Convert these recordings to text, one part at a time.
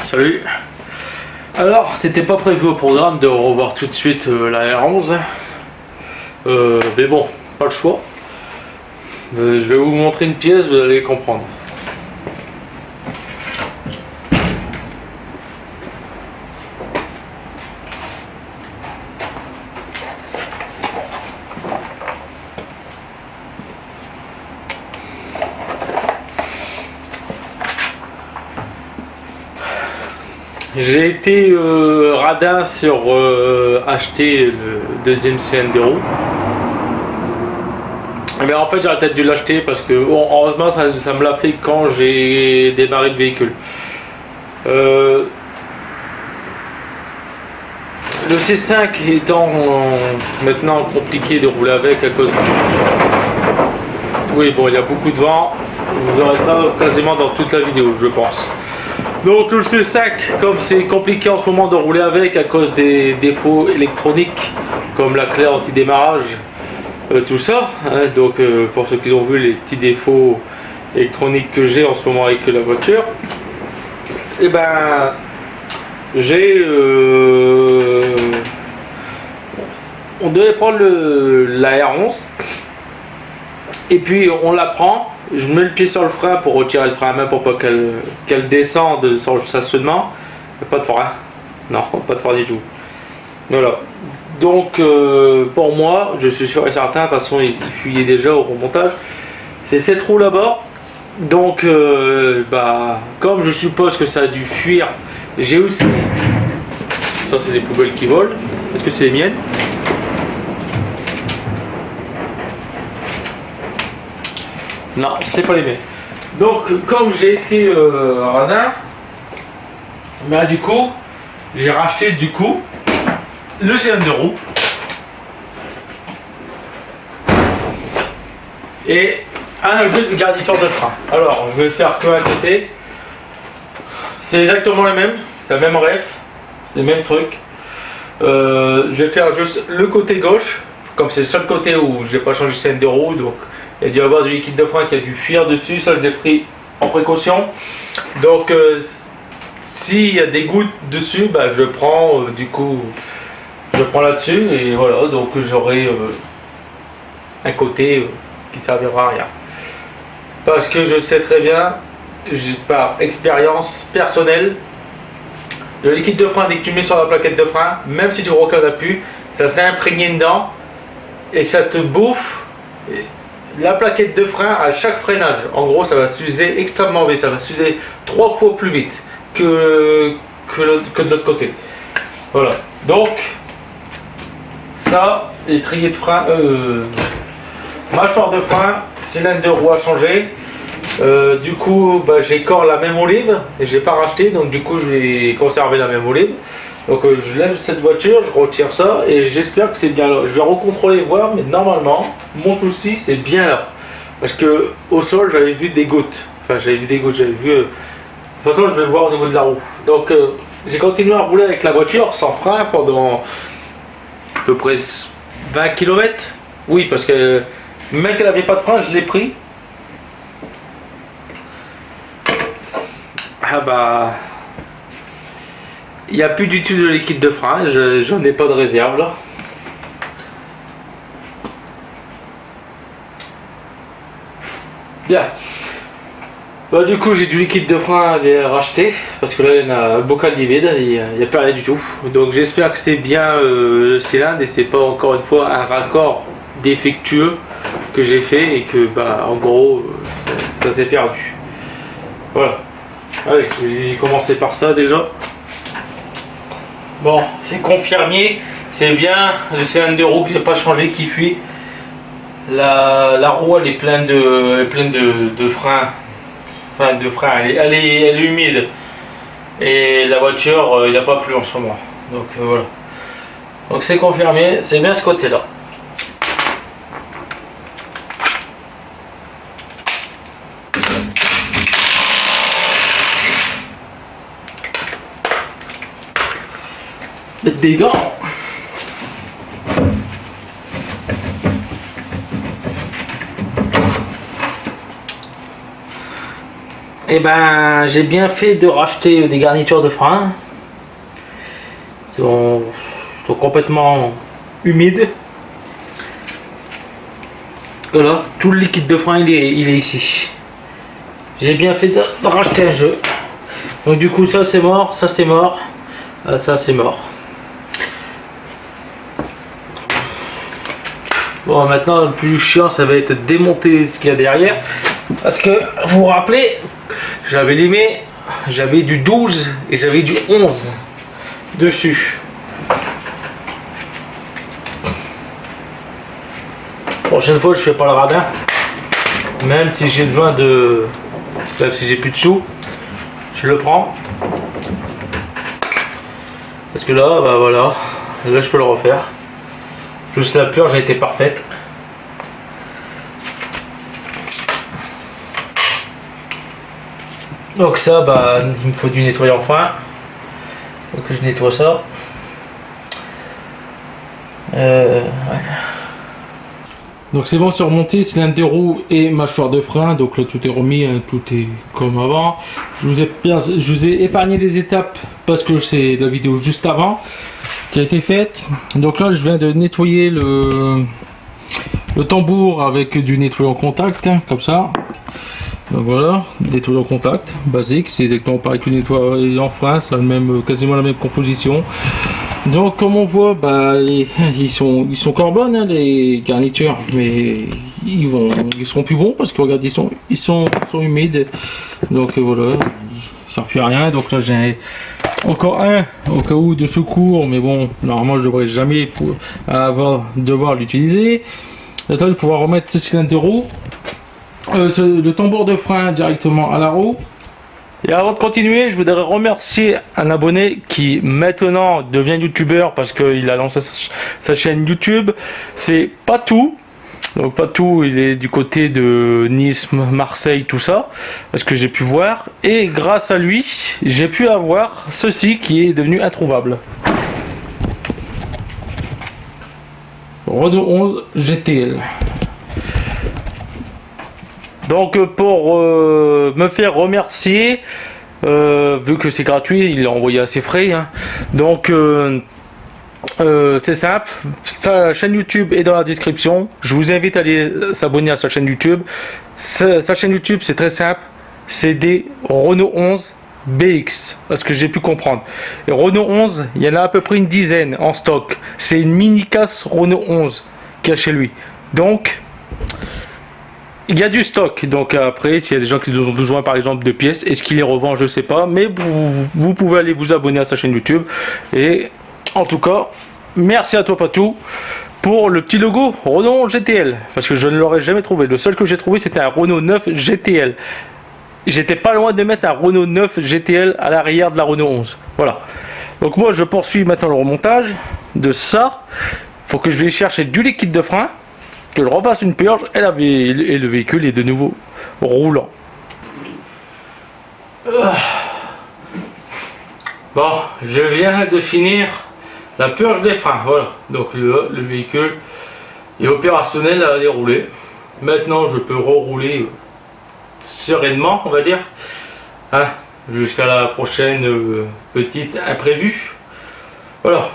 Salut. Alors, t'étais pas prévu au programme de revoir tout de suite la R11, mais bon, pas le choix. Je vais vous montrer une pièce, vous allez comprendre. J'ai été radin sur acheter le deuxième cylindre. Mais en fait j'aurais peut-être dû l'acheter parce que bon, heureusement ça me l'a fait quand j'ai démarré le véhicule. Le C5 étant maintenant compliqué de rouler avec à cause... Oui bon, il y a beaucoup de vent, vous aurez ça quasiment dans toute la vidéo je pense. Donc le C5, comme c'est compliqué en ce moment de rouler avec à cause des défauts électroniques comme la clé anti-démarrage, tout ça, hein, donc pour ceux qui ont vu les petits défauts électroniques que j'ai en ce moment avec la voiture, et ben j'ai on devait prendre la R11 et puis on la prend. Je mets le pied sur le frein pour retirer le frein à main pour pas qu'elle descende sur le stationnement. Pas de frein. Non, pas de frein du tout. Voilà. Donc pour moi, je suis sûr et certain, de toute façon il fuyait déjà au remontage. C'est cette roue là-bas. Donc comme je suppose que ça a dû fuir, j'ai aussi... Ça c'est des poubelles qui volent. Est-ce que c'est les miennes? Non, c'est pas les mêmes. Donc, comme j'ai été radin, ben, du coup, j'ai racheté le cylindre de roue et un jeu de garniture de frein. Alors, je vais faire que à côté. C'est exactement les mêmes, c'est la même ref, les mêmes trucs. Je vais faire juste le côté gauche, comme c'est le seul côté où j'ai pas changé le cylindre de roue, donc. Il y a dû avoir du liquide de frein qui a dû fuir dessus, ça je l'ai pris en précaution. Donc s'il y a des gouttes dessus, bah, je prends je prends là-dessus et voilà, donc j'aurai un côté qui ne servira à rien. Parce que je sais très bien, par expérience personnelle, le liquide de frein dès que tu mets sur la plaquette de frein, même si tu ne regardes plus, ça s'est imprégné dedans et ça te bouffe la plaquette de frein à chaque freinage. En gros, ça va s'user extrêmement vite, ça va s'user 3 fois plus vite que de l'autre côté. Voilà. Donc, ça, étrier de frein, mâchoire de frein, cylindre de roue à changer. Du coup, j'ai encore la même olive et j'ai pas racheté, donc du coup, je vais conserver la même olive. Donc je lève cette voiture, je retire ça et j'espère que c'est bien là. Je vais recontrôler voir, mais normalement mon souci c'est bien là. Parce que au sol j'avais vu des gouttes. Enfin j'avais vu des gouttes, j'avais vu... De toute façon je vais le voir au niveau de la roue. Donc j'ai continué à rouler avec la voiture sans frein pendant à peu près 20 km. Oui parce que même qu'elle n'avait pas de frein, je l'ai pris. Ah bah... Il n'y a plus du tout de liquide de frein, j'en ai pas de réserve là. Bien. Du coup j'ai du liquide de frein à racheter, parce que là il y en a un bocal vide, il n'y a plus rien du tout. Donc j'espère que c'est bien le cylindre et c'est pas encore une fois un raccord défectueux que j'ai fait et que en gros ça s'est perdu. Voilà. Allez, je vais commencer par ça déjà. Bon, c'est confirmé, c'est bien, le cylindre de roue qui n'a pas changé, qui fuit. La roue elle est pleine de frein. Enfin de frein, elle est humide. Et la voiture, il n'y a pas plu en ce moment. Donc voilà. Donc c'est confirmé, c'est bien ce côté-là. Des gants. Et ben j'ai bien fait de racheter des garnitures de frein. Ils sont complètement humides. Voilà, tout le liquide de frein il est ici. J'ai bien fait de racheter un jeu. Donc du coup ça c'est mort, ça c'est mort, ça c'est mort. Bon maintenant le plus chiant ça va être de démonter ce qu'il y a derrière. Parce que vous vous rappelez, j'avais limé, j'avais du 12 et j'avais du 11 dessus. Prochaine fois je fais pas le radin. Même si j'ai besoin de... Même si j'ai plus de sous, je le prends. Parce que là, bah voilà, là je peux le refaire. Juste la purge a été parfaite. Donc ça, bah, il me faut du nettoyant fin. Donc je nettoie ça. Ouais. Donc c'est bon, c'est remonté, cylindre de roue et mâchoire de frein. Donc là tout est remis, hein, tout est comme avant. Je vous ai épargné les étapes parce que c'est la vidéo juste avant qui a été faite. Donc là je viens de nettoyer le tambour avec du nettoyant contact, hein, comme ça. Donc voilà, nettoyant contact, basique, c'est exactement pareil que le nettoyant frein, c'est quasiment la même composition. Donc comme on voit, bah, ils sont encore bonnes, hein, les garnitures, mais ils seront plus bons parce que regarde, ils sont humides. Donc voilà, ils servent plus à rien. Donc là j'ai encore un au cas où de secours, mais bon, normalement je devrais jamais devoir l'utiliser. Là je vais pouvoir remettre ce cylindre de roue, le tambour de frein directement à la roue. Et avant de continuer, je voudrais remercier un abonné qui maintenant devient youtubeur parce qu'il a lancé sa chaîne YouTube. C'est Patou. Donc Patou, il est du côté de Nice, Marseille, tout ça, parce que j'ai pu voir. Et grâce à lui, j'ai pu avoir ceci qui est devenu introuvable. Renault 11 GTL. Donc pour me faire remercier, vu que c'est gratuit, il l'a envoyé à ses frais, hein. Donc c'est simple, sa chaîne YouTube est dans la description. Je vous invite à aller s'abonner à sa chaîne YouTube. Sa chaîne YouTube c'est très simple, c'est des Renault 11 BX, parce que j'ai pu comprendre. Et Renault 11, il y en a à peu près une dizaine en stock. C'est une mini casse Renault 11 qu'il y a chez lui. Donc il y a du stock, donc après s'il y a des gens qui ont besoin par exemple de pièces, est-ce qu'il les revend, je sais pas, mais vous pouvez aller vous abonner à sa chaîne YouTube. Et en tout cas, merci à toi Patou pour le petit logo Renault GTL, parce que je ne l'aurais jamais trouvé. Le seul que j'ai trouvé c'était un Renault 9 GTL. J'étais pas loin de mettre un Renault 9 GTL à l'arrière de la Renault 11. Voilà. Donc moi je poursuis maintenant le remontage de ça. Faut que je vais chercher du liquide de frein, que je refasse une purge et le véhicule est de nouveau roulant. Bon, je viens de finir la purge des freins, voilà. Donc le véhicule est opérationnel à aller rouler. Maintenant je peux rerouler sereinement, on va dire, hein, jusqu'à la prochaine petite imprévue. Voilà.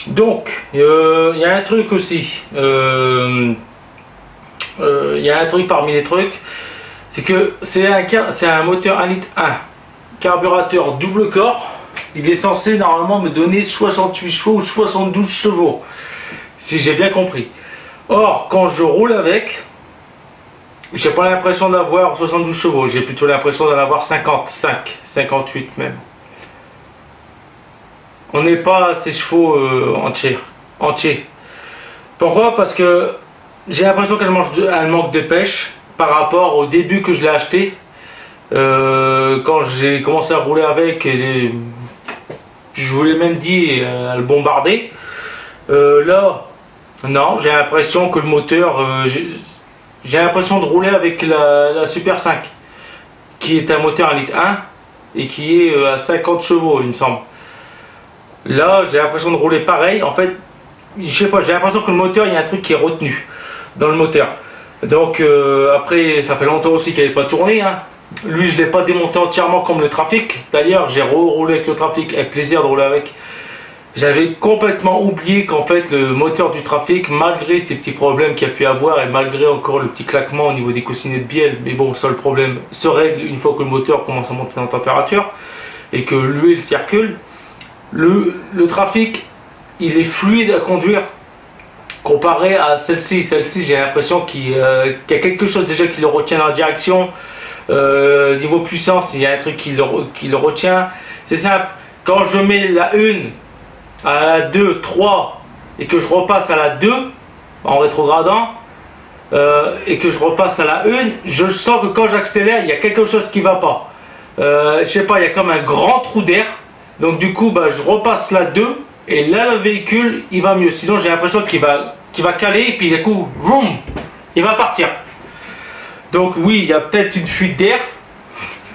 Donc il y a un truc aussi. Il y a un truc parmi les trucs, c'est que c'est un moteur 1,1 litre, carburateur double corps. Il est censé normalement me donner 68 chevaux ou 72 chevaux, si j'ai bien compris. Or, quand je roule avec, j'ai pas l'impression d'avoir 72 chevaux, j'ai plutôt l'impression d'en avoir 55, 58 même. On n'est pas à ces chevaux entiers. Pourquoi? Parce que j'ai l'impression qu'elle manque de pêche par rapport au début que je l'ai acheté. Quand j'ai commencé à rouler avec, je vous l'ai même dit, elle bombardait. Là, non, j'ai l'impression que le moteur, j'ai l'impression de rouler avec la Super 5, qui est un moteur 1,1 litre et qui est à 50 chevaux, il me semble. Là, j'ai l'impression de rouler pareil. En fait, je sais pas, j'ai l'impression que le moteur, il y a un truc qui est retenu dans le moteur. Donc après, ça fait longtemps aussi qu'elle n'est pas tournée, hein. Lui, je ne l'ai pas démonté entièrement comme le Trafic. D'ailleurs, j'ai roulé avec le Trafic, avec plaisir de rouler avec. J'avais complètement oublié qu'en fait le moteur du Trafic, malgré ces petits problèmes qu'il y a pu avoir et malgré encore le petit claquement au niveau des coussinets de bielle, mais bon, ça le problème se règle une fois que le moteur commence à monter en température et que l'huile circule. Le Trafic, il est fluide à conduire comparé à celle-ci. Celle-ci, j'ai l'impression qu'il y a quelque chose déjà qui le retient dans la direction. Niveau puissance, il y a un truc qui le retient. C'est simple, quand je mets la 1 à la 2, 3 et que je repasse à la 2 en rétrogradant et que je repasse à la 1, je sens que quand j'accélère, il y a quelque chose qui va pas. Je sais pas, il y a comme un grand trou d'air. Donc du coup, je repasse la 2 et là le véhicule il va mieux. Sinon j'ai l'impression qu'il va caler et puis du coup, boum, il va partir. Donc oui, il y a peut-être une fuite d'air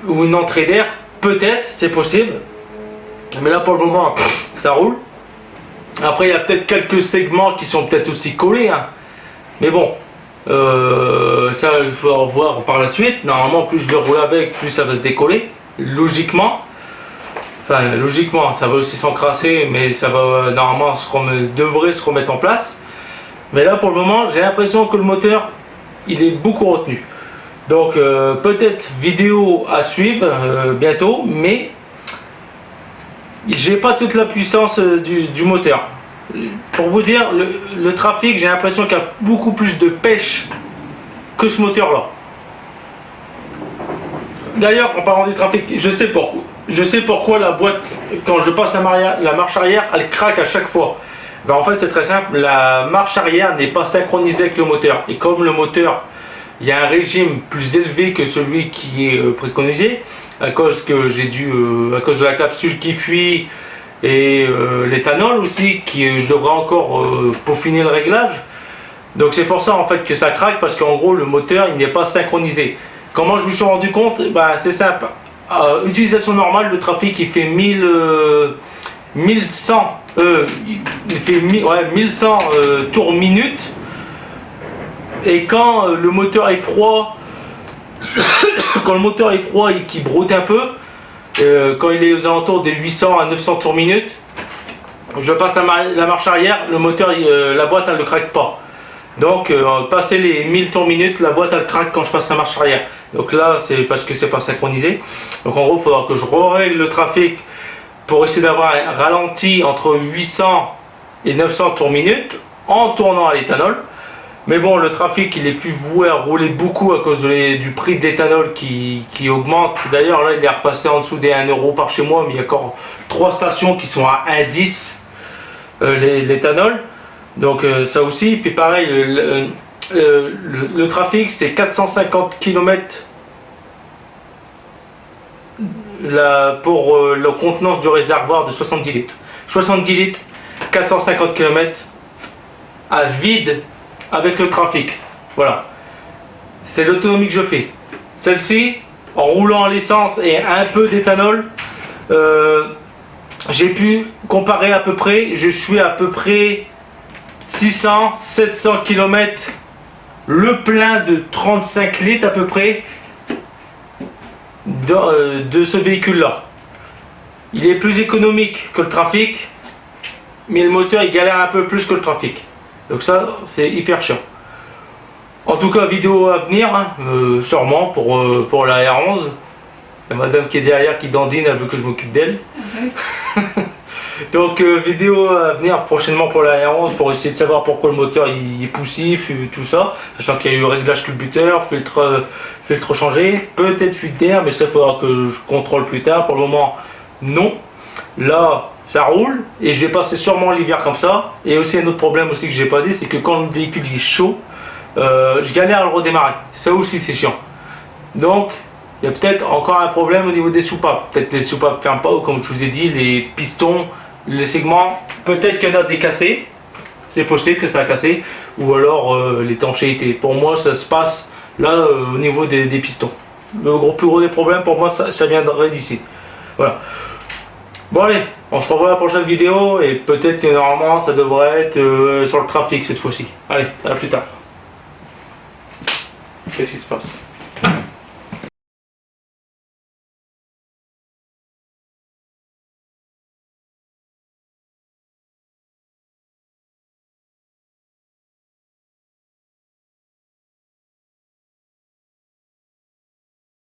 ou une entrée d'air, peut-être, c'est possible. Mais là pour le moment, ça roule. Après, il y a peut-être quelques segments qui sont peut-être aussi collés. Hein. Mais bon, ça, il faudra voir par la suite. Normalement, plus je vais rouler avec, plus ça va se décoller. Logiquement. Enfin, logiquement, ça va aussi s'encrasser, mais ça va normalement devrait se remettre en place. Mais là, pour le moment, j'ai l'impression que le moteur, il est beaucoup retenu. Donc, peut-être vidéo à suivre bientôt, mais j'ai pas toute la puissance du moteur. Pour vous dire, le Trafic, j'ai l'impression qu'il y a beaucoup plus de pêche que ce moteur là. D'ailleurs, en parlant du Trafic, je sais pourquoi la boîte, quand je passe la marche arrière, elle craque à chaque fois. En fait, c'est très simple, la marche arrière n'est pas synchronisée avec le moteur. Et comme le moteur, il y a un régime plus élevé que celui qui est préconisé, à cause à cause de la capsule qui fuit et l'éthanol aussi, je devrais encore peaufiner le réglage. Donc c'est pour ça en fait que ça craque, parce qu'en gros le moteur il n'est pas synchronisé. Comment je me suis rendu compte? C'est simple. Utilisation normale, le Trafic il fait 1100 tours minute. Et quand le moteur est froid, quand le moteur est froid et qu'il broute un peu, quand il est aux alentours de 800 à 900 tours minute, je passe la marche arrière, le moteur, la boîte elle ne craque pas. Donc passer les 1000 tours minute, la boîte elle craque quand je passe la marche arrière. Donc là c'est parce que c'est pas synchronisé. Donc en gros il faudra que je règle le Trafic pour essayer d'avoir un ralenti entre 800 et 900 tours minute en tournant à l'éthanol. Mais bon, le Trafic il est plus voué à rouler beaucoup à cause du prix de l'éthanol qui augmente. D'ailleurs là il est repassé en dessous des 1 euro par chez moi, mais il y a encore 3 stations qui sont à 1,10 l'éthanol. Donc ça aussi. Puis pareil, le Trafic c'est 450 km pour la contenance du réservoir de 70 litres. 70 litres, 450 km à vide avec le Trafic. Voilà, c'est l'autonomie que je fais. Celle-ci, en roulant à l'essence et un peu d'éthanol, j'ai pu comparer à peu près. Je suis à peu près 600-700 km le plein de 35 litres à peu près de ce véhicule là. Il est plus économique que le Trafic, mais le moteur il galère un peu plus que le Trafic. Donc ça c'est hyper chiant. En tout cas, vidéo à venir, hein, sûrement pour la R11. La madame qui est derrière qui dandine, elle veut que je m'occupe d'elle. Donc vidéo à venir prochainement pour la R11 pour essayer de savoir pourquoi le moteur il est poussif et tout ça. Sachant qu'il y a eu réglage culbuteur, filtre changé, peut-être fuite d'air, mais ça il faudra que je contrôle plus tard. Pour le moment, non. Là, ça roule et je vais passer sûrement l'hiver comme ça. Et aussi un autre problème aussi que j'ai pas dit, c'est que quand le véhicule est chaud, je galère à le redémarrer. Ça aussi c'est chiant. Donc il y a peut-être encore un problème au niveau des soupapes. Peut-être les soupapes ne ferment pas, ou comme je vous ai dit, les pistons, les segments, peut-être qu'il y en a des cassés. C'est possible que ça a cassé. Ou alors l'étanchéité. Pour moi ça se passe là au niveau des pistons. Le plus gros des problèmes pour moi ça viendrait d'ici. Voilà. Bon allez, on se revoit à la prochaine vidéo et peut-être que normalement ça devrait être sur le Trafic cette fois-ci. Allez, à plus tard. Qu'est-ce qui se passe?